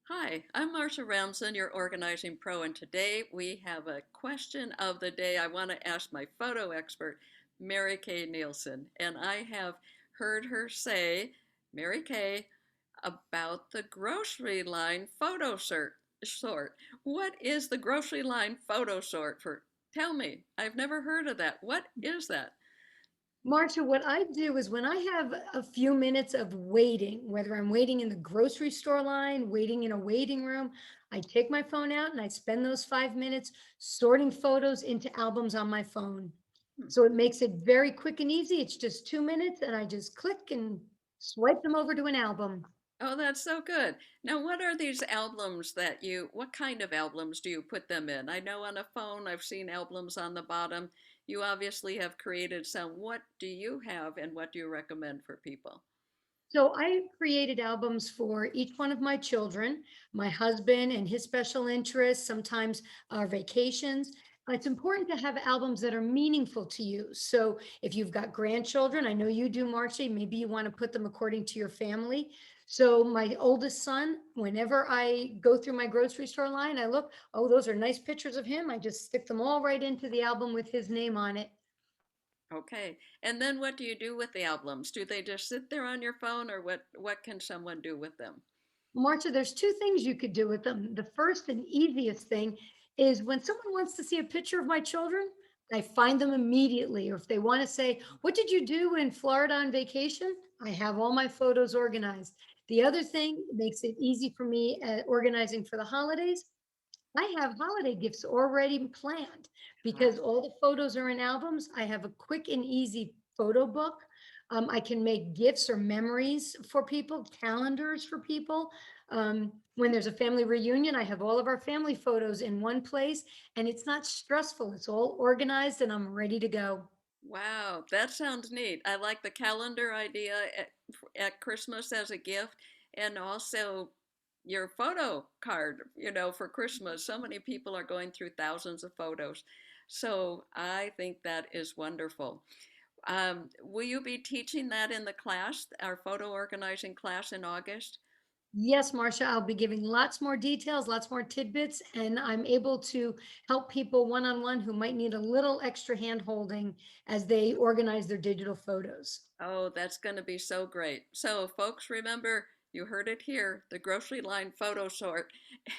Hi, I'm Marcia Ramsden, your organizing pro, and today we have a question of the day I want to ask my photo expert, Mary Kay Nielsen. And I have heard her say, Mary Kay, about the grocery line sort. What is the grocery line photo sort for? Tell me, I've never heard of that. What is that? Marcia, what I do is when I have a few minutes of waiting, whether I'm waiting in the grocery store line, waiting in a waiting room, I take my phone out and I spend those 5 minutes sorting photos into albums on my phone. Hmm. So it makes it very quick and easy. It's just 2 minutes and I just click and swipe them over to an album. Oh, that's so good. Now, what are these albums what kind of albums do you put them in? I know on a phone I've seen albums on the bottom. You obviously have created some. What do you have and what do you recommend for people? So I created albums for each one of my children, my husband and his special interests, sometimes our vacations. It's important to have albums that are meaningful to you. So if you've got grandchildren, I know you do, Marcy, maybe you want to put them according to your family. So my oldest son, whenever I go through my grocery store line, I look, oh, those are nice pictures of him. I just stick them all right into the album with his name on it. Okay. And then what do you do with the albums? Do they just sit there on your phone or what can someone do with them? Marcia, there's two things you could do with them. The first and easiest thing is when someone wants to see a picture of my children, I find them immediately. Or if they want to say, what did you do in Florida on vacation? I have all my photos organized. The other thing makes it easy for me at organizing for the holidays. I have holiday gifts already planned because all the photos are in albums. I have a quick and easy photo book. I can make gifts or memories for people, calendars for people. When there's a family reunion, I have all of our family photos in one place and it's not stressful. It's all organized and I'm ready to go. Wow, that sounds neat. I like the calendar idea at Christmas as a gift and also your photo card, for Christmas. So many people are going through thousands of photos. So I think that is wonderful. Will you be teaching that in the class, our photo organizing class in August? Yes, Marcia, I'll be giving lots more details, lots more tidbits, and I'm able to help people one-on-one who might need a little extra hand holding as they organize their digital photos. Oh, that's going to be so great. So, folks, remember, you heard it here, the grocery line photo sort,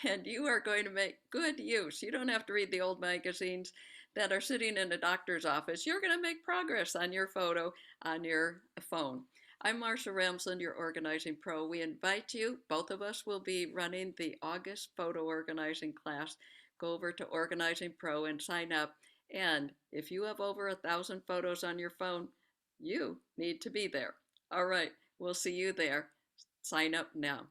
and you are going to make good use. You don't have to read the old magazines that are sitting in a doctor's office. You're going to make progress on your photo on your phone. I'm Marcia Ramsland, your organizing pro. We invite you, both of us will be running the August photo organizing class. Go over to Organizing Pro and sign up. And if you have over 1,000 photos on your phone, you need to be there. All right, we'll see you there. Sign up now.